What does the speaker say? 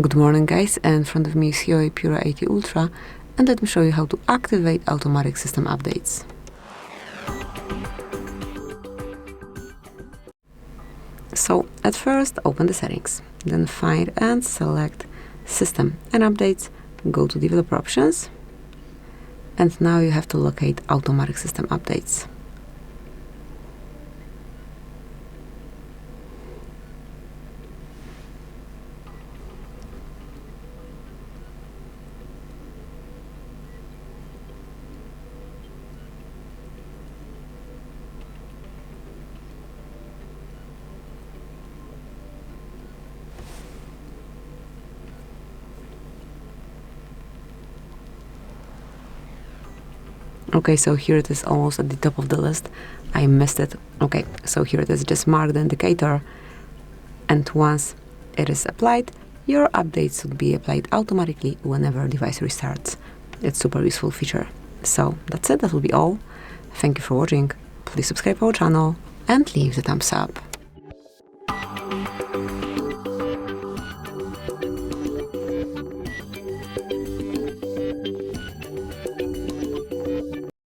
Good morning guys, in front of me is HUAWEI Pura 80 Ultra, and let me show you how to activate automatic system updates. So at first open the settings, then find and select System and Updates, go to Developer Options, and now you have to locate automatic system updates. Okay, so here it is almost at the top of the list. I missed it. Okay, so here it is, just mark the indicator, and once it is applied, your updates would be applied automatically whenever device restarts. It's super useful feature. So that's it, that will be all. Thank you for watching. Please subscribe our channel and leave the thumbs up.